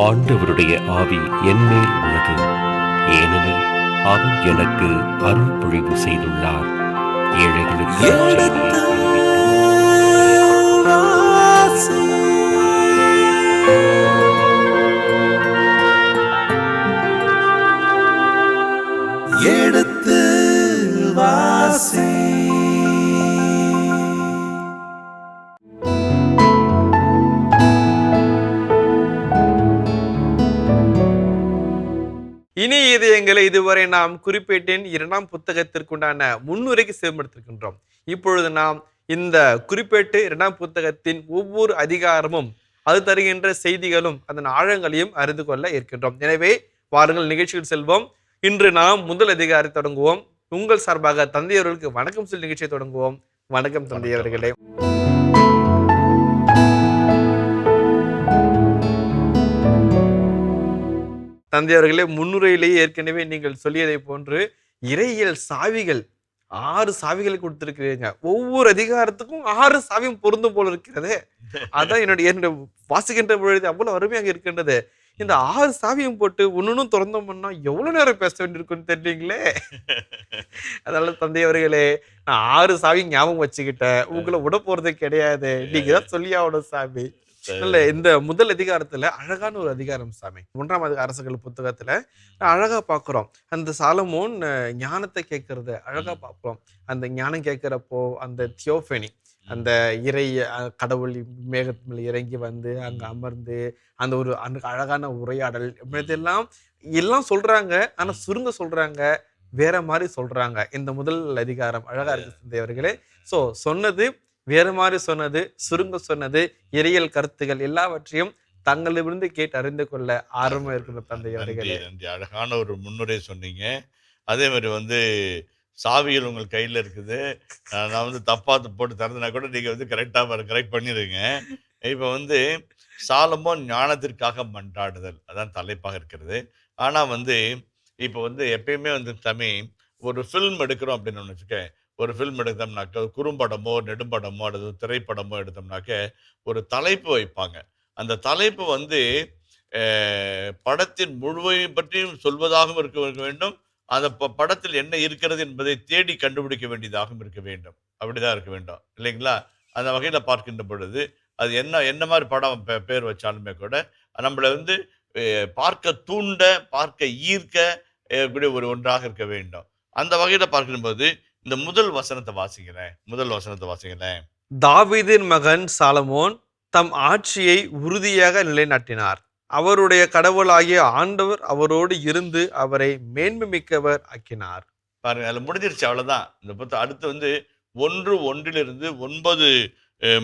ஆண்டவருடைய ஆவி என்மேல் உள்ளது, ஏனெனில் அவர் எனக்கு அருள் பொழிவு செய்துள்ளார். ஏழைகளுக்கு எடுத்த வாசி. எடுத்து வாசி. இனி இதயங்களை இதுவரை நாம் குறிப்பேட்டின் 2ஆம் புத்தகத்திற்குண்டான முன்னுரைக்கு சேர்ந்தெடுத்திருக்கின்றோம். இப்பொழுது நாம் இந்த குறிப்பேட்டு 2ஆம் புத்தகத்தின் ஒவ்வொரு அதிகாரமும் அது தருகின்ற செய்திகளும் அதன் ஆழங்களையும் அறிந்து கொள்ள இருக்கின்றோம். எனவே வாருங்கள் நிகழ்ச்சியில் செல்வோம். இன்று நாம் முதல் அதிகாரத்தை தொடங்குவோம். உங்கள் சார்பாக தந்தையவர்களுக்கு வணக்கம் சொல்லி நிகழ்ச்சியை தொடங்குவோம். வணக்கம் தந்தையவர்களே. தந்தையவர்களே, முன்னுரையிலேயே ஏற்கனவே நீங்கள் சொல்லியதை போன்று இறையியல் சாவிகள் 6 சாவிகளை கொடுத்திருக்கிறீங்க. ஒவ்வொரு அதிகாரத்துக்கும் 6 சாவியும் பொருந்தும் போல இருக்கிறது. அதான் என்னுடைய வாசிக்கின்ற பொழுது அவ்வளவு அருமையாக இருக்கின்றது. இந்த 6 சாவியும் போட்டு ஒன்னும் திறந்தோம்னா எவ்வளவு நேரம் பேச வேண்டியிருக்குன்னு தெரியலீங்களே. அதனால தந்தையவர்களே, நான் 6 சாவியும் ஞாபகம் வச்சுக்கிட்டேன். உங்களை விட போறது கிடையாது. நீங்க தான் சொல்லி ஆகணும் சாமி. இல்ல, இந்த முதல் அதிகாரத்துல அழகான ஒரு அதிகாரம் சாமி. 1ஆம் அரசர்கள் புத்தகத்துல அழகா பாக்குறோம். அந்த சாலமோன் ஞானத்தை கேட்கறது அழகா பாக்குறோம். அந்த ஞானம் கேட்கிறப்போ அந்த தியோபெனி, அந்த இறை கடவுள் மேகத்தில் இறங்கி வந்து அங்க அமர்ந்து அந்த ஒரு அழகான உரையாடல் எல்லாம் சொல்றாங்க. ஆனா சுருங்க சொல்றாங்க, வேற மாதிரி சொல்றாங்க. இந்த முதல் அதிகாரம் அழகா இருக்கு தந்தையவர்களே. சோ சொன்னது வேறு மாதிரி சொன்னது, சுருங்க சொன்னது, இறையியல் கருத்துகள் எல்லாவற்றையும் தங்களிலிருந்து கேட்டு அறிந்து கொள்ள ஆர்வமா இருக்கிற தந்தை அவர்களே. நன்றி. அழகான ஒரு முன்னுரை சொன்னீங்க. அதே மாதிரி சாவிகள் உங்கள் கையில் இருக்குது. நான் தப்பா போட்டு திறந்தனா கூட நீங்க கரெக்ட் பண்ணிடுங்க. இப்போ சாலமோன் ஞானத்திற்காக மன்றாடுதல் அதான் தலைப்பாக இருக்கிறது. ஆனா இப்போ எப்பயுமே தமிழ் ஒரு ஃபில்ம் எடுக்கிறோம் அப்படின்னு வச்சுக்க, ஒரு ஃபில்ம் எடுத்தோம்னாக்க குறும்படமோ நெடும்படமோ அல்லது திரைப்படமோ எடுத்தோம்னாக்க ஒரு தலைப்பு வைப்பாங்க. அந்த தலைப்பு படத்தின் முழுமையும் பற்றியும் சொல்வதாகவும் இருக்க வேண்டும். அந்த படத்தில் என்ன இருக்கிறது என்பதை தேடி கண்டுபிடிக்க வேண்டியதாகவும் இருக்க வேண்டும். அப்படிதான் இருக்க வேண்டும், இல்லைங்களா? அந்த வகையில பார்க்கின்ற பொழுது அது என்ன மாதிரி படம் பேர் வச்சாலுமே கூட நம்மளை பார்க்க தூண்ட, பார்க்க ஈர்க்க கூடிய ஒரு ஒன்றாக இருக்க வேண்டும். அந்த வகையில பார்க்கும்போது இந்த முதல் வசனத்தை வாசிக்கிறேன். தாவீதின் மகன் சாலமோன் தம் ஆட்சியை உறுதியாக நிலைநாட்டினார். அவருடைய கடவுளாகிய ஆண்டவர் அவரோடு இருந்து அவரை மேன்மை மிக்கவர் ஆக்கினார். பாருங்க, அதுல முடிஞ்சிருச்சு, அவ்வளவுதான். இந்த புத்தகம் அடுத்து 1:1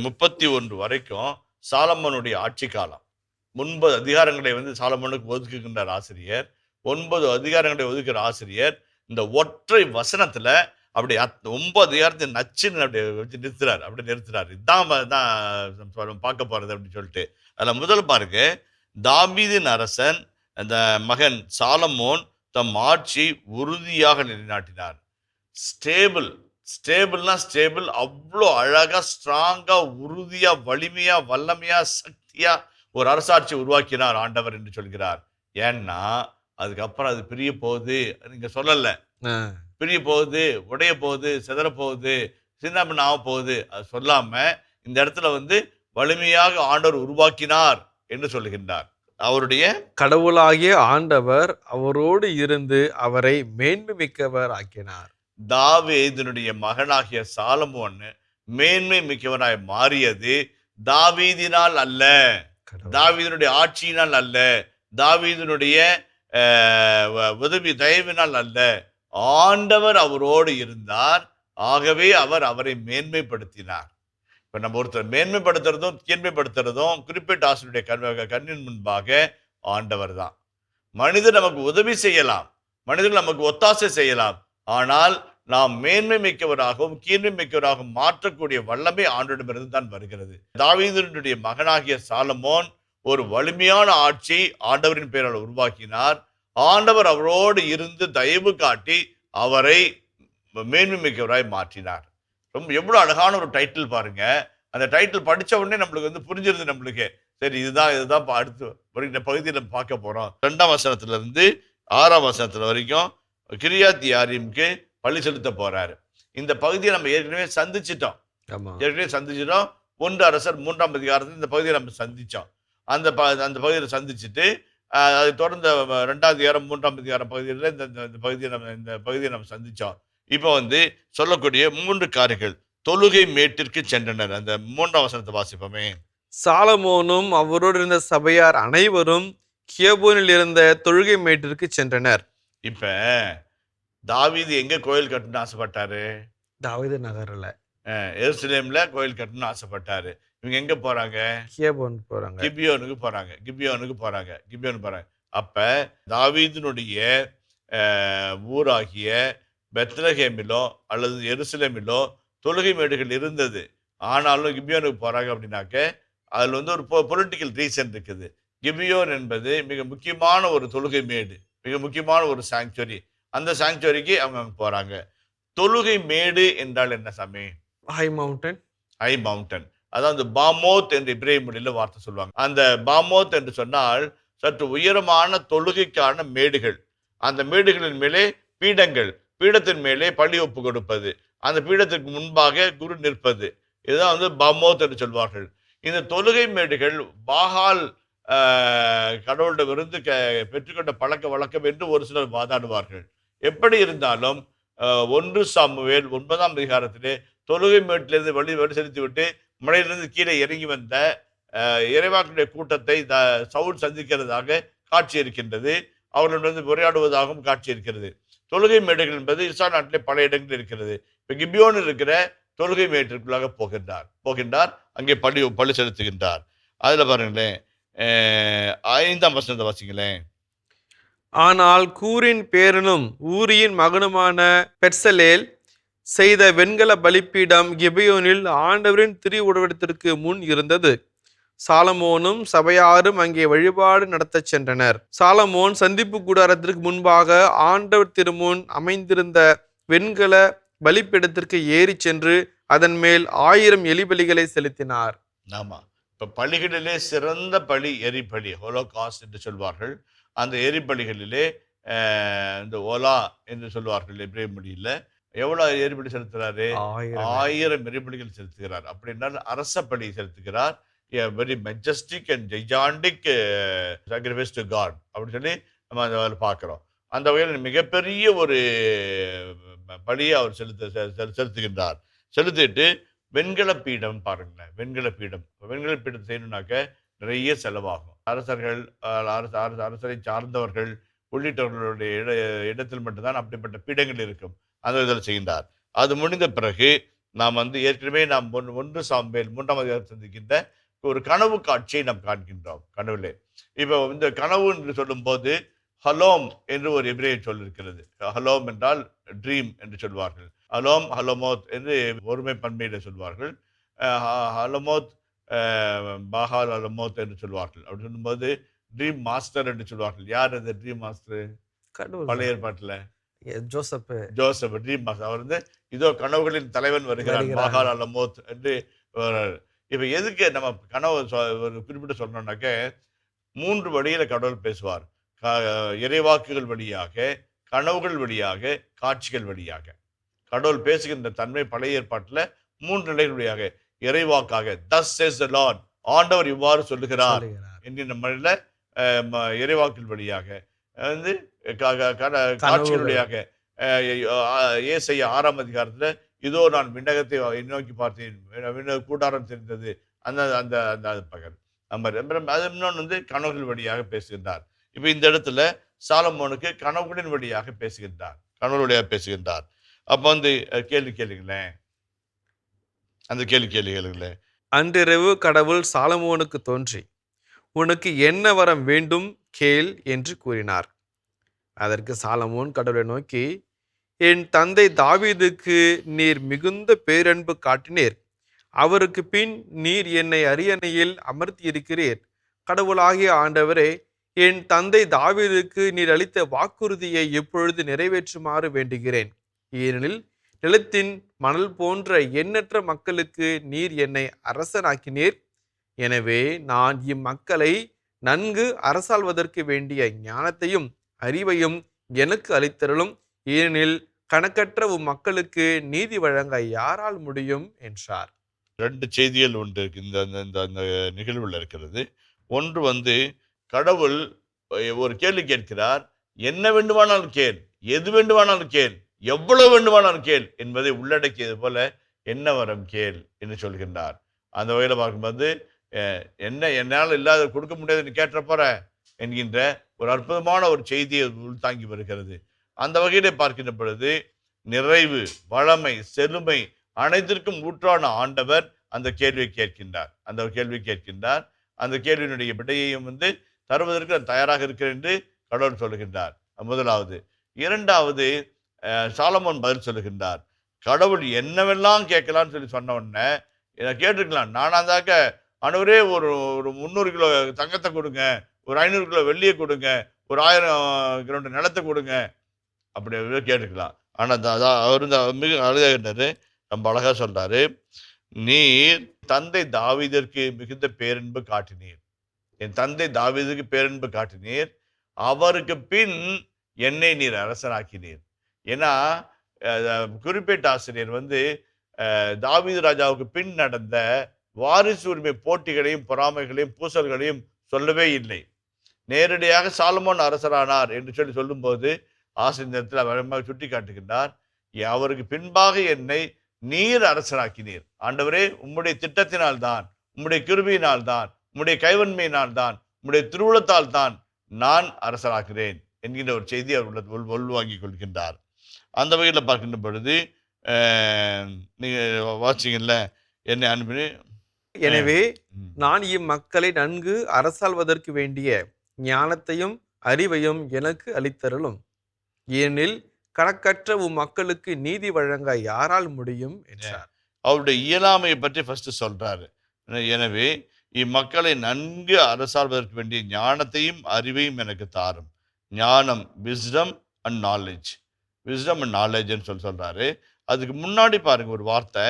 31 வரைக்கும் சாலமோனுடைய ஆட்சி காலம். 9 அதிகாரங்களை சாலமோனுக்கு ஒதுக்குகின்றார் ஆசிரியர். 9 அதிகாரங்களை ஒதுக்குற ஆசிரியர் இந்த ஒற்றை வசனத்துல அப்படி 9 அதிகாரத்தை நச்சுன்னு அப்படி நிறுத்துறாரு. இதான் பார்க்க போறது அப்படின்னு சொல்லிட்டு அதுல முதல் பாருங்க, தாவீதின் அரசன் அந்த மகன் சாலமோன் தம் ஆட்சி உறுதியாக நிலைநாட்டினார். ஸ்டேபிள் அவ்வளோ அழகா, ஸ்ட்ராங்கா, உறுதியா, வலிமையா, வல்லமையா, சக்தியா ஒரு அரசாட்சி உருவாக்கினார் ஆண்டவர் என்று சொல்கிறார். ஏன்னா அதுக்கப்புறம் அது பிரிய போகுது, நீங்க சொல்லல, பிரிய போகுது, உடைய போகுது, சிதற போகுது, சிந்தாமணி ஆக போகுது, அது சொல்லாம இந்த இடத்துல வலிமையாக ஆண்டவர் உருவாக்கினார் என்று சொல்லுகின்றார். அவருடைய கடவுளாகிய ஆண்டவர் அவரோடு இருந்து அவரை மேன்மை மிக்கவர் ஆக்கினார். தாவீதினுடைய மகனாகிய சாலமோன் மேன்மை மிக்கவனாய் மாறியது தாவீதினால் அல்ல, தாவீதினுடைய ஆட்சியினால் அல்ல, தாவீதினுடைய உதவி தயவினால் அல்ல. ஆண்டவர் அவரோடு இருந்தார், ஆகவே அவர் அவரை மேன்மைப்படுத்தினார். இப்ப நம்ம ஒருத்தர் மேன்மைப்படுத்துறதும் கீழ்மைப்படுத்துறதும் குறிப்பிட்ட ஆசிரியருடைய கண்ணின் முன்பாக ஆண்டவர் தான். மனிதர் நமக்கு உதவி செய்யலாம், மனிதர் நமக்கு ஒத்தாசை செய்யலாம், ஆனால் நாம் மேன்மை மிக்கவராகவும் கீழ்மை மிக்கவராகவும் மாற்றக்கூடிய வல்லமை ஆண்டவரிடமிருந்து தான் வருகிறது. தாவீதினுடைய மகனாகிய சாலமோன் ஒரு வலிமையான ஆட்சி ஆண்டவரின் பெயரால் உருவாக்கினார். ஆண்டவர் அவரோடு இருந்து தயவு காட்டி அவரை மேன்மை மிக்கவராய் மாற்றினார். ரொம்ப எவ்வளவு அழகான ஒரு டைட்டில் பாருங்க. அந்த டைட்டில் படிச்ச உடனே நம்மளுக்கு புரிஞ்சிருது. நம்மளுக்கு சரி, இதுதான் அடுத்து வருகின்ற பகுதியில் நம்ம பார்க்க போறோம். 2ஆம் வசனத்துல இருந்து 6ஆம் வசனத்துல வரைக்கும் கிரியாத் யாரீமுக்கு பலி செலுத்த போறாரு. இந்த பகுதியை நம்ம ஏற்கனவே சந்திச்சிட்டோம். ஆமா. 1 அரசர் 3ஆம் அதிகாரத்தில் இந்த பகுதியை நம்ம சந்திச்சோம். அந்த பகுதியில் சந்திச்சுட்டு அதை தொடர்ந்து 2ஆம் அதிகாரம் 3ஆம் அதிகாரம் பகுதியில் இந்த பகுதியை நம்ம சந்திச்சோம். இப்போ வந்து சொல்லக்கூடிய 3 காரியங்கள். தொழுகை மேட்டிற்கு சென்றனர். அந்த 3ஆம் வசனத்தை வாசிப்போமே. சாலமோனும் அவரோடு இருந்த சபையார் அனைவரும் கியோபோனில் இருந்த தொழுகை மேட்டிற்கு சென்றனர். இப்ப தாவீது எங்க கோயில் கட்டணும்னு ஆசைப்பட்டாரு? தாவீது நகர்ல எருசலேம்ல கோயில் கட்டணும்னு ஆசைப்பட்டாரு. இவங்க எங்க போறாங்க? கியோபோன் போறாங்க. கிபியோனுக்கு போறாங்க. அப்ப தாவீதினுடைய ஊராகிய பெத்லகேமிலோ அல்லது எருசலேமிலோ தொழுகை மேடுகள் இருந்தது. ஆனாலும் கிபியோனுக்கு போறாங்க அப்படின்னாக்க அதுல வந்து ஒரு பொலிட்டிக்கல் ரீசன் இருக்குது. கிபியோன் என்பது மிக முக்கியமான ஒரு தொழுகை மேடு, மிக முக்கியமான ஒரு சாங்சுவரி. அந்த சாங்சுவரிக்கு அவங்க அங்க போறாங்க. தொழுகை மேடு என்றால் என்ன சாமி? High mountain. அதாவது பாமோத் என்று இப்ரேய மொழியில வார்த்தை சொல்லுவாங்க. அந்த பாமோத் என்று சொன்னால் சற்று உயரமான தொழுகைக்கான மேடுகள். அந்த மேடுகளின் மேலே பீடத்தின் மேலே பள்ளி ஒப்பு கொடுப்பது, அந்த பீடத்திற்கு முன்பாக குரு நிற்பது, இதுதான் வந்து பாமோத் என்று சொல்வார்கள். இந்த தொழுகை மேடுகள் பாகால் கடவுளிடமிருந்து பெற்றுக்கொண்ட பழக்க வழக்கம் என்று ஒரு சிலர் வாதாடுவார்கள். எப்படி இருந்தாலும் 1 சாமுவேல் 9ஆம் அதிகாரத்திலே தொழுகை மேட்டிலிருந்து வழி செலுத்திவிட்டு மலையிலிருந்து கீழே இறங்கி வந்த இறைவாக்குடைய கூட்டத்தை சவுல் சந்திக்கிறதாக காட்சி இருக்கின்றது. அவர்களிடம் உரையாடுவதாகவும் காட்சி இருக்கிறது. தொழுகை மேடுகள் என்பது இஸ்ரேல் நாட்டிலே பல இடங்கள் இருக்கிறது. இப்ப கிபியோன் இருக்கிற தொழுகை மேட்டிற்குள்ளாக போகின்றார். அங்கே பள்ளி செலுத்துகின்றார். அதுல பாருங்களேன், 5ஆம் வசனத்தை வாசிங்களேன். ஆனால் கூரின் பேரனும் ஊரியின் மகனுமான பெர்சலேல் செய்த வெண்கல பலிப்பீடம் கிபியோனில் ஆண்டவரின் திருவுடவத்திற்கு முன் இருந்தது. சாலமோனும் சபையாரும் அங்கே வழிபாடு நடத்த சென்றனர். சாலமோன் சந்திப்பு கூடாரத்திற்கு முன்பாக ஆண்டவர் திருமுன் அமைந்திருந்த வெண்கல பலிப்பீடத்திற்கு ஏறி சென்று அதன் மேல் 1000 எலிபலிகளை செலுத்தினார். ஆமா, இப்ப பலிகளிலே சிறந்த பலி எரிபலி, ஹோலோகாஸ்ட் என்று சொல்வார்கள். அந்த எரிபலிகளிலே இந்த ஓலா என்று சொல்வார்கள் எபிரேய மொழியில. எவ்வளவு எரிபலி செலுத்துறாரு? 1000 எரிபலிகள் செலுத்துகிறார். அப்படின்னா அரச பலி செலுத்துகிறார். Very majestic and gigantic sacrifice to god அப்படின்னு சொல்லி நம்ம அதை பார்க்கிறோம். அந்த வகையில் மிகப்பெரிய ஒரு பலியை அவர் செலுத்துகின்றார். செலுத்திட்டு வெண்கல பீடம் பாருங்களேன். வெண்கல பீடம் செய்யணும்னாக்க நிறைய செலவாகும். அரசரை சார்ந்தவர்கள் உள்ளிட்டவர்களுடைய இடத்தில் மட்டும்தான் அப்படிப்பட்ட பீடங்கள் இருக்கும். அந்த இதில் செய்கின்றார். அது முடிந்த பிறகு நாம் வந்து ஏற்கனவே நாம் 1 சாமுவேல் 3ஆம் அதிகாரத்தில் சந்திக்கின்ற ஒரு கனவு காட்சியை நாம் காண்கின்றோம். கனவுலே இப்போ இந்த கனவு என்று சொல்லும் போது ஹலோம் என்று ஒரு எபிரேய சொல் இருக்கிறது. ஹலோம் என்றால் ட்ரீம் என்று சொல்வார்கள். ஹலோமோத் என்று ஒருமை பன்மையில சொல்வார்கள். ஹலோமோத் பாகால் அலமோத் என்று சொல்வார்கள். அப்படி சொல்லும்போது ட்ரீம் மாஸ்டர் என்று சொல்வார்கள். யார் அந்த ட்ரீம் மாஸ்டர்? பழைய ஏற்பாட்டுல ஜோசப் ட்ரீம் மாஸ்டர். அவர் வந்து இதோ கனவுகளின் தலைவன் வருகிறார், பாகால் அலமோத் என்று. இப்ப எதுக்கு நம்ம கனவு ஒரு குறிப்பிட்டு சொல்லணும்னாக்க 3 வழியில கடவுள் பேசுவார். இறைவாக்குகள் வழியாக, கனவுகள் வழியாக, காட்சிகள் வழியாக. கடவுள் பேசுகின்ற தன்மை பழைய ஏற்பாட்டுல 3 நிலைகள் வழியாக. இறைவாக்காக, thus says the Lord, ஆண்டவர் இவ்வாறு சொல்லுகிறார் என்கின்ற முறையில இறைவாக்குகள் வழியாக வந்து காட்சிகள் வழியாக. ஏசாயா 6ஆம் அதிகாரத்துல இதோ நான் விண்ணகத்தை நோக்கி பார்த்தேன், கூடாரம் தெரிந்தது, அந்த பகல். அது இன்னொன்று வந்து கனவுகள் வழியாக பேசுகின்றார். இப்ப இந்த இடத்துல சாலமோனுக்கு கனவுகளின் வழியாக பேசுகின்றார். அப்ப வந்து கேளுங்களேன். அந்த கேளுங்களேன். அன்றிரவு கடவுள் சாலமோனுக்கு தோன்றி, உனக்கு என்ன வரம் வேண்டும் கேள் என்று கூறினார். அதற்கு சாலமோன் கடவுளை நோக்கி, என் தந்தை தாவீதுக்கு நீர் மிகுந்த பேரன்பு காட்டினீர். அவருக்கு பின் நீர் என்னை அரியணையில் அமர்த்தி இருக்கிறீர். கடவுளாகிய ஆண்டவரே, என் தந்தை தாவீதுக்கு நீர் அளித்த வாக்குறுதியை இப்பொழுது நிறைவேற்றுமாறு வேண்டுகிறேன். ஏனெனில் நிலத்தின் மணல் போன்ற எண்ணற்ற மக்களுக்கு நீர் என்னை அரசனாக்கினீர். எனவே நான் இம்மக்களை நன்கு அரசாள்வதற்கு வேண்டிய ஞானத்தையும் அறிவையும் எனக்கு அளித்தருளும். ஏனெனில் கணக்கற்ற மக்களுக்கு நீதி வழங்க யாரால் முடியும் என்றார். 2 செய்திகள் உண்டு இருக்கு இந்த அந்த இந்த அந்த நிகழ்வுல இருக்கிறது. ஒன்று வந்து கடவுள் ஒரு கேள்வி கேட்கிறார். என்ன வேண்டுமானாலும் கேள், எது வேண்டுமானாலும் கேள், எவ்வளவு வேண்டுமானாலும் கேள் என்பதை உள்ளடக்கியது போல என்ன வரம் கேள் என்று சொல்கின்றார். அந்த வகையில பார்க்கும்போது என்ன என்னால் இல்லாத கொடுக்க முடியாதுன்னு கேட்ட போற என்கின்ற ஒரு அற்புதமான ஒரு செய்தியை உள்தாங்கி வருகிறது. அந்த வகையிலே பார்க்கின்ற பொழுது நிறைவு, வளமை, செழுமை அனைத்திற்கும் ஊற்றான ஆண்டவர் அந்த கேள்வியை கேட்கின்றார். அந்த கேள்வியினுடைய விடையையும் வந்து தருவதற்கு நான் தயாராக இருக்கிறேன் என்று கடவுள் சொல்லுகின்றார். முதலாவது. இரண்டாவது, சாலமோன் பதில் சொல்லுகின்றார். கடவுள் என்னவெல்லாம் கேட்கலாம்னு சொன்ன உடனே கேட்டுக்கலாம். நானாந்தாக்க ஆண்டவரே ஒரு 300 கிலோ தங்கத்தை கொடுங்க, ஒரு 500 கிலோ வெள்ளியை கொடுங்க, ஒரு 1000 கிலோ நிலத்தை கொடுங்க, அப்படி கேட்டுக்கலாம். ஆனா அவரு மிக அழகாரு, ரொம்ப அழகா சொல்றாரு. நீர் தந்தை தாவீதிற்கு மிகுந்த பேரன்பு காட்டினீர். என் தந்தை தாவீதுக்கு பேரன்பு காட்டினீர். அவருக்கு பின் என்னை நீர் அரசனாக்கினீர். ஏன்னா குறிப்பிட்ட ஆசிரியர் வந்து தாவீது ராஜாவுக்கு பின் நடந்த வாரிசு உரிமை போட்டிகளையும் பொறாமைகளையும் பூசல்களையும் சொல்லவே இல்லை. நேரடியாக சாலமோன் அரசரானார் என்று சொல்லும்போது ஆசிரியத்தில் அவர் சுட்டி காட்டுகின்றார். அவருக்கு பின்பாக என்னை நீர் அரசராக்கினீர். ஆண்டவரே, உம்முடைய திட்டத்தினால் தான், உம்முடைய கிருபையினால் தான், உம்முடைய கைவன்மையினால் தான், உம்முடைய திருவுளத்தால் தான் நான் அரசராக்கிறேன் என்கின்ற ஒரு செய்தி அவர் உள்வாங்கிக் கொள்கின்றார். அந்த வகையில் பார்க்கின்ற பொழுது நீங்க வாசிங்கல்ல, என்னை அனுப்பினு. எனவே நான் இம்மக்களை நன்கு அரசாள்வதற்கு வேண்டிய ஞானத்தையும் அறிவையும் எனக்கு அளித்தருளும். ஏனெனில் கணக்கற்ற மக்களுக்கு நீதி வழங்க யாரால் முடியும் என்றார். அவருடைய இயலாமையை பற்றி ஃபர்ஸ்ட் சொல்றாரு. எனவே இம்மக்களை நன்கு அரசாள்வதற்கு வேண்டிய ஞானத்தையும் அறிவையும் எனக்கு தாரும். ஞானம், wisdom and knowledge. Wisdom and நாலேஜ்ன்னு சொல்றாரு. அதுக்கு முன்னாடி பாருங்க ஒரு வார்த்தை.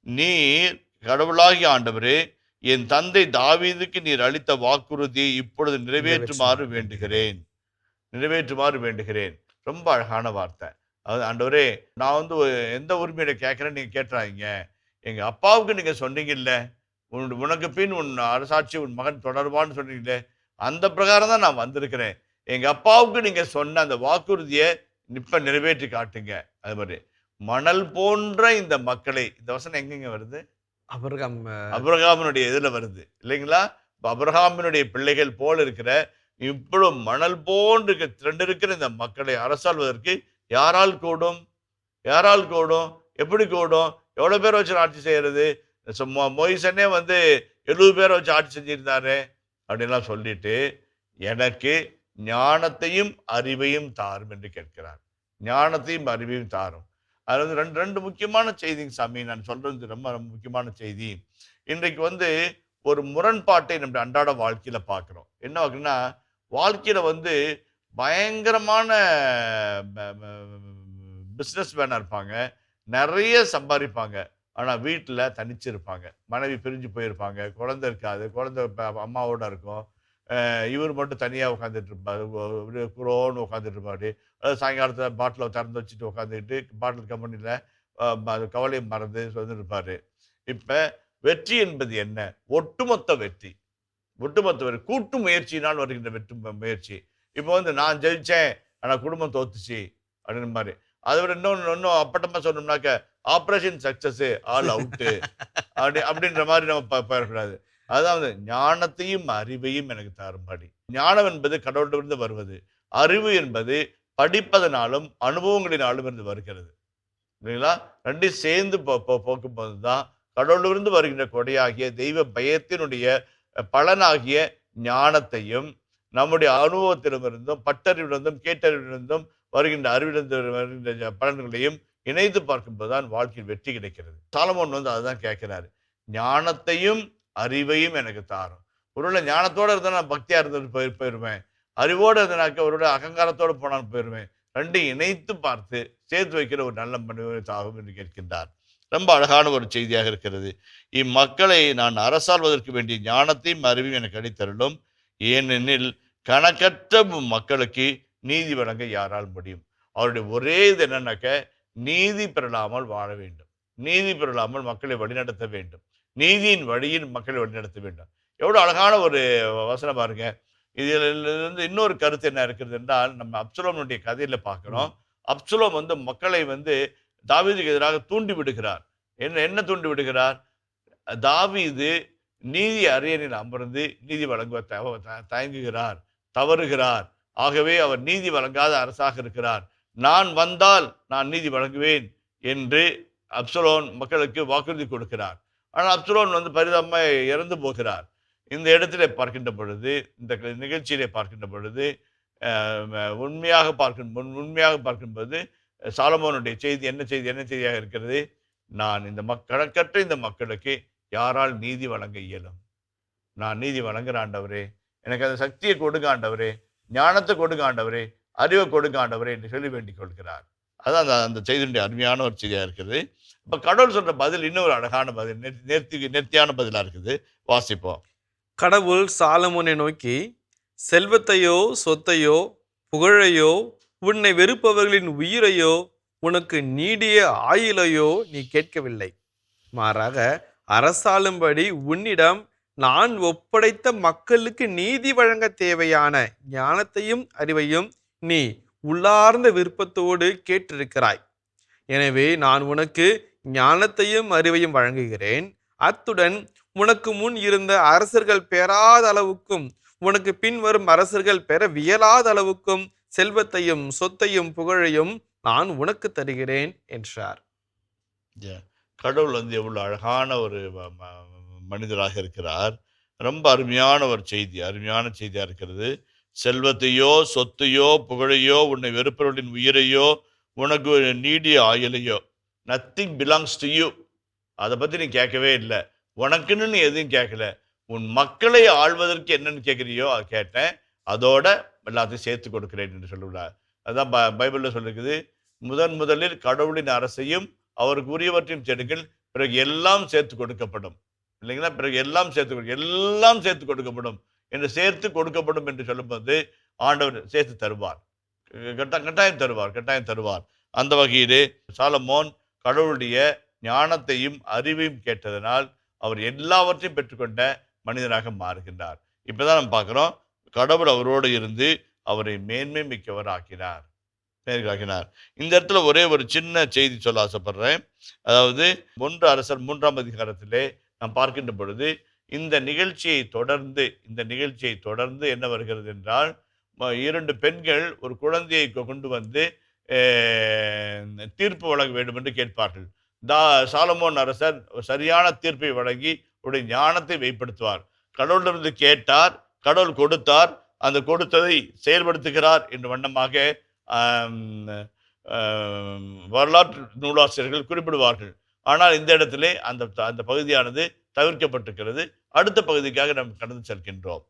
நீர் கடவுளாகிய ஆண்டவரே, என் தந்தை தாவீதுக்கு நீர் அளித்த வாக்குறுதியை இப்பொழுது நிறைவேற்றுமாறு வேண்டுகிறேன். ரொம்ப அழகான வார்த்தை. அது ஆண்டவரே, நான் வந்து எந்த உரிமையில கேட்கிறேன்னு நீங்க கேட்டுறாங்க. எங்க அப்பாவுக்கு நீங்க சொன்னீங்கல்ல, உனக்கு பின் உன் அரசாட்சி உன் மகன் தொடர்பான்னு சொன்னீங்களே, அந்த பிரகாரம் தான் நான் வந்திருக்கிறேன். எங்க அப்பாவுக்கு நீங்க சொன்ன அந்த வாக்குறுதியை இப்ப நிறைவேற்றி காட்டுங்க. அது மாதிரி மணல் போன்ற இந்த மக்களை, இந்த வசனம் எங்கெங்க வருது? அபிரகாமினுடைய இதுல வருது இல்லைங்களா? அபிரகாமினுடைய பிள்ளைகள் போல இருக்கிற இவ்வளவு மணல் போன்று திரண்டிருக்கிற இந்த மக்களை அரசாள்வதற்கு யாரால் கூடும்? எப்படி கூடும்? எவ்வளவு பேர் வச்சு ஆட்சி செய்யறது? மோயிசனே வந்து 70 பேரை வச்சு ஆட்சி செஞ்சிருந்தாரு அப்படின்லாம் சொல்லிட்டு, எனக்கு ஞானத்தையும் அறிவையும் தாரும் என்று கேட்கிறார். ஞானத்தையும் அறிவையும் தாரும். அது வந்து ரெண்டு முக்கியமான செய்திங்க சாமி. நான் சொல்றது ரொம்ப ரொம்ப முக்கியமான செய்தி. இன்றைக்கு வந்து ஒரு முரண்பாட்டை நம்முடைய அன்றாட வாழ்க்கையில பார்க்கிறோம். என்ன ஆகுதுன்னா, வாழ்க்கையில வந்து பயங்கரமான பிஸ்னஸ் மேனா இருப்பாங்க, நிறைய சம்பாதிப்பாங்க. ஆனா வீட்டுல தனிச்சு இருப்பாங்க. மனைவி பிரிஞ்சு போயிருப்பாங்க, குழந்தை இருக்காது, குழந்தை அம்மாவோட இருக்கும். இவர் மட்டும் தனியா உட்காந்துட்டு இருப்பாரு, குரோன்னு உட்காந்துட்டு இருப்பாரு. சாயங்காலத்தில் பாட்டிலை திறந்து வச்சுட்டு உட்காந்துக்கிட்டு பாட்டில் கம்பெனியில் கவலையை மறந்து இருப்பாரு. இப்ப வெற்றி என்பது என்ன? ஒட்டுமொத்த வெற்றி, கூட்டு முயற்சியினால் வருகின்ற வெற்றி முயற்சி. இப்போ வந்து நான் ஜெயிச்சேன், ஆனா குடும்பம் தோத்துச்சு அப்படின்னு மாதிரி. அதை விட இன்னும் அப்பட்டமா சொன்னோம்னாக்க ஆப்ரேஷன் சக்சஸ், ஆல் அவுட்டு அப்படின்ற மாதிரி நம்ம பெறக்கூடாது. அதாவது ஞானத்தையும் அறிவையும் எனக்கு தாரும்படி. ஞானம் என்பது கடவுளிலிருந்து வருவது, அறிவு என்பது படிப்பதனாலும் அனுபவங்களினாலும் இருந்து வருகிறது இல்லைங்களா? ரெண்டையும் சேர்ந்து போக்கும்போது தான் கடவுளிலிருந்து வருகின்ற கொடையாகிய தெய்வ பயத்தினுடைய பலனாகிய ஞானத்தையும் நம்முடைய அனுபவத்திலிருந்தும் பட்டறிவிலிருந்தும் கேட்டறிவிலிருந்தும் வருகின்ற அறிவிலிருந்து வருகின்ற பலன்களையும் இணைத்து பார்க்கும்போதுதான் வாழ்க்கையில் வெற்றி கிடைக்கிறது. சாலமோன் வந்து அதுதான் கேட்கிறாரு. ஞானத்தையும் அறிவையும் எனக்கு தாரும். ஒருவேளை ஞானத்தோட இருந்தா நான் பக்தியா இருந்துட்டு போயிருவேன், அறிவோடு இருந்தனாக்க ஒருவேளை அகங்காரத்தோடு போனான்னு போயிருவேன். ரெண்டையும் இணைத்து பார்த்து சேர்த்து வைக்கிற ஒரு நல்ல மனிதன் ஆகும் என்று கேட்கின்றார். ரொம்ப அழகான ஒரு செய்தியாக இருக்கிறது. இம்மக்களை நான் அரசாள்வதற்கு வேண்டிய ஞானத்தையும் அறிவையும் எனக்கு அளித்தருளும். ஏனெனில் கணக்கற்ற மக்களுக்கு நீதி வழங்க யாரால் முடியும்? அவருடைய ஒரே இது என்னன்னாக்க, நீதி பெறலாமல் வாழ வேண்டும். நீதி பெறலாமல் மக்களை வழிநடத்த வேண்டும். நீதியின் வழியில் மக்களை வழிநடத்த வேண்டும். எவ்வளவு அழகான ஒரு வசனம் பாருங்க. இதில் இருந்து இன்னொரு கருத்து என்ன இருக்கிறது என்றால், நம்ம அப்சலோமுடைய கதையில பார்க்கிறோம். அப்சலோம் வந்து மக்களை வந்து தாவீதுக்கு எதிராக தூண்டி விடுகிறார். என்ன தூண்டி விடுகிறார்? தாவீது நீதி அரியணையில் அமர்ந்து நீதி வழங்க தயங்குகிறார், தவறுகிறார். ஆகவே அவர் நீதி வழங்காத அரசாக இருக்கிறார். நான் வந்தால் நான் நீதி வழங்குவேன் என்று அப்சலோன் மக்களுக்கு வாக்குறுதி கொடுக்கிறார். ஆனால் அப்சலோன் வந்து பரிதாபமா இறந்து போகிறார். இந்த இடத்திலே பார்க்கின்ற பொழுது, இந்த நிகழ்ச்சியிலே பார்க்கின்ற பொழுது, உண்மையாக பார்க்கும்போது சாலமோனுடைய செய்தி என்ன செய்தியாக இருக்கிறது? நான் இந்த கணக்கற்ற இந்த மக்களுக்கு யாரால் நீதி வழங்க இயலும்? நான் நீதி வழங்குற ஆண்டவரே, எனக்கு அந்த சக்தியை கொடுங்க ஆண்டவரே, ஞானத்தை கொடுங்க ஆண்டவரே, அறிவை கொடுங்க ஆண்டவரே என்று சொல்லி வேண்டிக் கொள்கிறார். அதான் அந்த செய்தியுடைய அருமையான ஒரு செய்தியாக இருக்கிறது. இப்ப கடவுள் சொல்ற பதில் இன்னொரு அழகான பதில், நேர்த்தியான பதிலா இருக்குது. வாசிப்போம். கடவுள் சாலமோனை நோக்கி, செல்வத்தையோ சொத்தையோ புகழையோ உன்னை வெறுப்பவர்களின் உயிரையோ உனக்கு நீடிய ஆயுளையோ நீ கேட்கவில்லை. மாறாக அரசாளும்படி உன்னிடம் நான் ஒப்படைத்த மக்களுக்கு நீதி வழங்க தேவையான ஞானத்தையும் அறிவையும் நீ உள்ளார்ந்த விருப்பத்தோடு கேட்டிருக்கிறாய். எனவே நான் உனக்கு ஞானத்தையும் அறிவையும் வழங்குகிறேன். அத்துடன் உனக்கு முன் இருந்த அரசர்கள் பெறாத அளவுக்கும் உனக்கு பின்வரும் அரசர்கள் பெற வியலாத அளவுக்கும் செல்வத்தையும் சொத்தையும் புகழையும் நான் உனக்கு தருகிறேன் என்றார். கடவுள் வந்து எவ்வளவு அழகான ஒரு மனிதராக இருக்கிறார். ரொம்ப அருமையான செய்தியா இருக்கிறது. செல்வத்தையோ சொத்தையோ புகழையோ உன்னை வெறுப்பவர்களின் உயிரையோ உனக்கு நீடிய ஆயுளையோ, நத்திங் பிலாங்ஸ் டு யூ. அதை பத்தி நீ கேட்கவே இல்லை. உனக்குன்னு நீ எதுவும் கேட்கல. உன் மக்களை ஆள்வதற்கு என்னன்னு கேட்குறியோ அதை கேட்டேன், அதோட எல்லாத்தையும் சேர்த்து கொடுக்கிறேன் என்று சொல்லுவார். அதுதான் பைபிள்ல சொல்லிருக்குது. முதலில் கடவுளின் அரசையும் அவருக்கு உரியவற்றையும் தேடுங்கள், பிறகு எல்லாம் சேர்த்து கொடுக்கப்படும். இல்லைங்களா? பிறகு எல்லாம் சேர்த்து கொடுக்கப்படும் என்று சேர்த்து கொடுக்கப்படும் என்று சொல்லும்போது ஆண்டவர் சேர்த்து தருவார். கட்டாயம் தருவார். அந்த வகையிலே சாலமோன் கடவுளுடைய ஞானத்தையும் அறிவையும் கேட்டதனால் அவர் எல்லாவற்றையும் பெற்றுக்கொண்ட மனிதனாக மாறுகின்றார். இப்பதான் நம்ம பார்க்கிறோம், கடவுள் அவரோடு இருந்து அவரை மேன்மை மிக்கவர் ஆக்கினார். இந்த இடத்துல ஒரே ஒரு சின்ன செய்தி சொல்ல ஆசைப்படுறேன். அதாவது 1 அரசர் 3ஆம் அதிகாரத்திலே நாம் பார்க்கின்ற பொழுது இந்த நிகழ்ச்சியை தொடர்ந்து என்ன வருகிறது என்றால், 2 பெண்கள் ஒரு குழந்தையை கொண்டு வந்து தீர்ப்பு வழங்க வேண்டும் என்று கேட்பார்கள். சாலமோன் அரசர் சரியான தீர்ப்பை வழங்கி அவருடைய ஞானத்தை வெளிப்படுத்துவார். கடவுளிடமிருந்து கேட்டார், கடவுள் கொடுத்தார், அந்த கொடுத்ததை செயல்படுத்துகிறார் என்ற வண்ணமாக வரலாற்று நூலாசிரியர்கள் குறிப்பிடுவார்கள். ஆனால் இந்த இடத்திலே அந்த பகுதியானது தவிர்க்கப்பட்டிருக்கிறது. அடுத்த பகுதிக்காக நாம் கடந்து செல்கின்றோம்.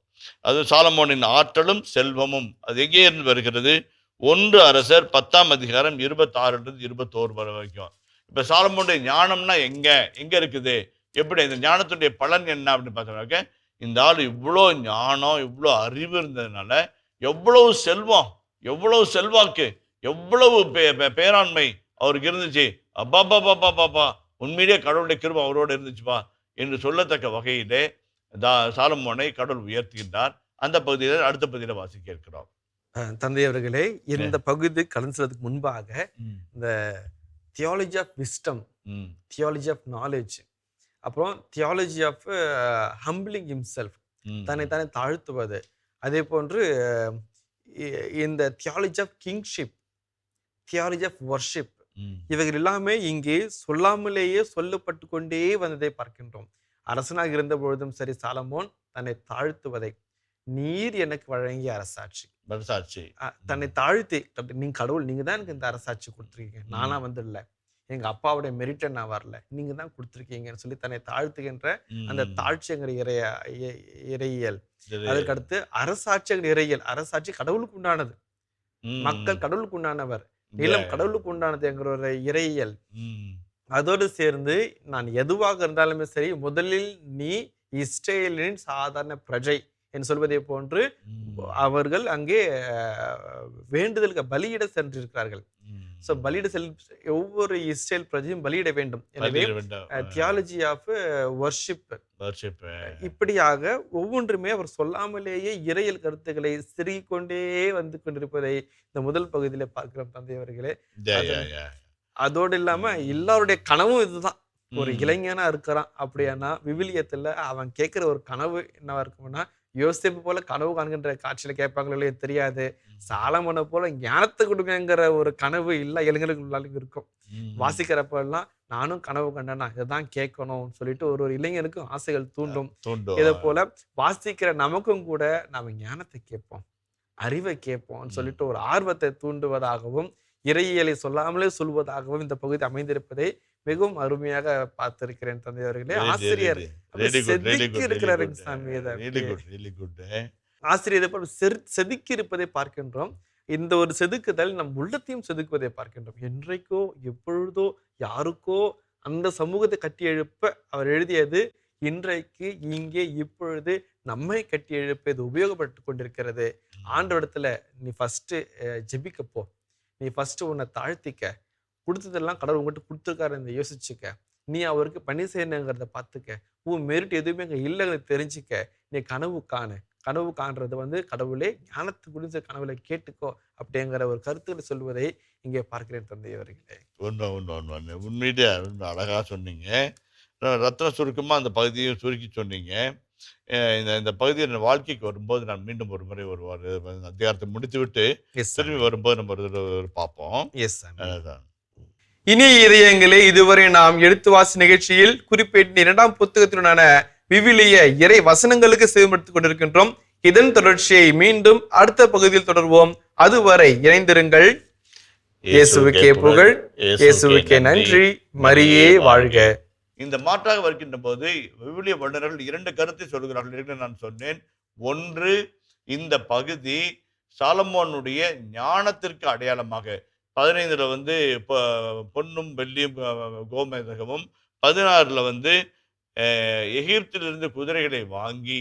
அது சாலமோனின் ஆற்றலும் செல்வமும். அது எங்கே இருந்து வருகிறது? 1 அரசர் 10ஆம் அதிகாரம் 26-21 வரைக்கும். இப்ப சாலமோனுடைய ஞானம்னா எங்க இருக்குது? எப்படி இந்த ஞானத்துடைய பலன் என்ன அப்படின்னு பார்த்தோம்னாக்க, இந்த ஆள் இவ்வளோ ஞானம், இவ்வளோ அறிவு இருந்ததுனால எவ்வளவு செல்வம், எவ்வளவு செல்வாக்கு, எவ்வளவு பேராண்மை அவருக்கு இருந்துச்சு. அப்பா உண்மையிலேயே கடவுளுடைய கிருபை அவரோடு இருந்துச்சுப்பா என்று சொல்லத்தக்க வகையிலே சாலமோனை கடவுள் உயர்த்துகின்றார். அந்த பகுதியில் அடுத்த பகுதியில வாசிக்க இருக்கிறோம். தந்தை அவர்களே, இந்த பகுதி கடந்து செல்வதற்கு முன்பாக இந்த theology of wisdom, theology of knowledge, அப்புறம் தியாலஜி ஆஃப் ஹம்பிளிங் ஹிம்செல்ஃப், தன்னைத்தானே தாழ்த்துவது, அதே போன்று இந்த theology of kingship, theology of worship, இவைகள் எல்லாமே இங்கே சொல்லாமலேயே சொல்லப்பட்டு கொண்டே வந்ததை பார்க்கின்றோம். அரசனாக இருந்த பொழுதும் சரி, சாலமோன் தன்னை தாழ்த்துவதை, நீர் எனக்கு வழங்கிய அரசாட்சி, தன்னை தாழ்த்தி, நீங்க கடவுள், நீங்க தான் எனக்கு இந்த அரசாட்சி கொடுத்துருக்கீங்க, நானா வந்து இல்லை, எங்க அப்பாவுடைய மெரிட்டை நான் வரல, நீங்க தான் கொடுத்துருக்கீங்கன்னு சொல்லி தன்னை தாழ்த்துகின்ற அந்த தாழ்ச்சிங்கிற இறையியல். அதற்கடுத்து அரசாட்சிங்கிற இறையியல். அரசாட்சி கடவுளுக்கு உண்டானது, மக்கள் கடவுளுக்கு உண்டானவர், நிலம் கடவுளுக்கு உண்டானது என்கிற ஒரு இறையியல். அதோடு சேர்ந்து நான் எதுவாக இருந்தாலுமே சரி, முதலில் நீ இஸ்ரேலின் சாதாரண பிரஜை என்று சொல்வதை போன்று அவர்கள் அங்கே வேண்டுதலுக்கு பலியிட சென்றிருக்கிறார்கள். ஸோ பலியிட ஒவ்வொரு இஸ்ரேல் பிரஜையும் பலியிட வேண்டும். எனவே தியாலஜி ஆஃப் வர்ஷிப் இப்படியாக ஒவ்வொன்றுமே அவர் சொல்லாமலேயே இறையியல் கருத்துக்களை சிறுகிக் கொண்டே வந்து கொண்டிருப்பதை இந்த முதல் பகுதியில பார்க்கிறோம் தந்தை அவர்களே. அதோடு இல்லாம எல்லாருடைய கனவும் இதுதான். ஒரு இளைஞனா இருக்கிறான் அப்படின்னா விவிலியத்துல அவன் கேட்கிற ஒரு கனவு என்னவா இருக்கும்னா, யோசேப்பு போல கனவு காண்கின்ற காட்சியில கேட்பாங்களோ இல்லையோ தெரியாது. சாலமோனை போல ஞானத்தை கொடுங்கிற ஒரு கனவு எல்லா இளைஞர்களுக்கு இருக்கும். வாசிக்கிறப்ப எல்லாம் நானும் கனவு கண்டேனா இதைதான் கேட்கணும்னு சொல்லிட்டு ஒரு ஒரு இளைஞனுக்கும் ஆசைகள் தூண்டும். இதை போல வாசிக்கிற நமக்கும் கூட நாம ஞானத்தை கேட்போம், அறிவை கேட்போம்னு சொல்லிட்டு ஒரு ஆர்வத்தை தூண்டுவதாகவும் இறையியலை சொல்லாமலே சொல்வதாகவும் இந்த பகுதி அமைந்திருப்பதை மிகவும் அருமையாக பார்த்திருக்கிறேன் தந்தை அவர்களே. ஆசிரியர் இருக்கிறாருங்க சாமி. ஆசிரியர் செதுக்கி இருப்பதை பார்க்கின்றோம். இந்த ஒரு செதுக்குதல் நம் உள்ளத்தையும் செதுக்குவதை பார்க்கின்றோம். என்றைக்கோ எப்பொழுதோ யாருக்கோ அந்த சமூகத்தை கட்டி எழுப்ப அவர் எழுதியது இன்றைக்கு இங்கே இப்பொழுது நம்மை கட்டி எழுப்ப இது உபயோகப்பட்டு கொண்டிருக்கிறது. ஆண்டவரிடத்துல நீ ஃபர்ஸ்ட் ஜெபிக்கப்போ, நீ ஃபர்ஸ்ட் உன்னை தாழ்த்திக்க, கொடுத்ததெல்லாம் கடவுள் உங்ககிட்ட கொடுத்துருக்காரு இந்த யோசிச்சுக்க, நீ அவருக்கு பணி செய்யணுங்கிறத பார்த்துக்க, உன் மெரிட் எதுவுமே அங்கே இல்லைன்னு தெரிஞ்சுக்க, நீ கனவு காணு. கனவு காண்றது கடவுளே ஞானத்து குறிஞ்ச கனவுல கேட்டுக்கோ அப்படிங்கிற ஒரு கருத்துக்களை சொல்வதை இங்கே பார்க்கிறேன் தந்தை அவர்களே. உண்மையிலே அழகா சொன்னீங்க. ரத்ன சுருக்கமா அந்த பகுதியை சுருக்கி சொன்னீங்க. இந்த பகுதியில் வாழ்க்கைக்கு வரும்போது நான் மீண்டும் ஒரு முறை ஒரு அதிகாரத்தை முடித்து விட்டு திரும்பி வரும்போது நம்ம பார்ப்போம். இனிய இதயங்களே, இதுவரை நாம் எழுத்துவாசி நிகழ்ச்சியில் குறிப்பிட்ட 2ஆம் புத்தகத்தினுடான விவிலிய இறை வசனங்களுக்கு செயல்படுத்திக் கொண்டிருக்கின்றோம். இதன் தொடர்ச்சியை மீண்டும் அடுத்த பகுதியில் தொடர்வோம். அதுவரை இணைந்திருங்கள். இயேசுவுக்கே புகழ், இயேசுவுக்கே நன்றி, மரியே வாழ்க. இந்த மாற்றாக வருகின்ற போது விவிலிய வல்லுநர்கள் 2 கருத்தை சொல்கிறார்கள் என்று நான் சொன்னேன். ஒன்று, இந்த பகுதி சாலமோனுடைய ஞானத்திற்கு அடையாளமாக 15ல பொன்னும் வெள்ளியும் கோமேதகமும் 16ல எகிப்திலிருந்து குதிரைகளை வாங்கி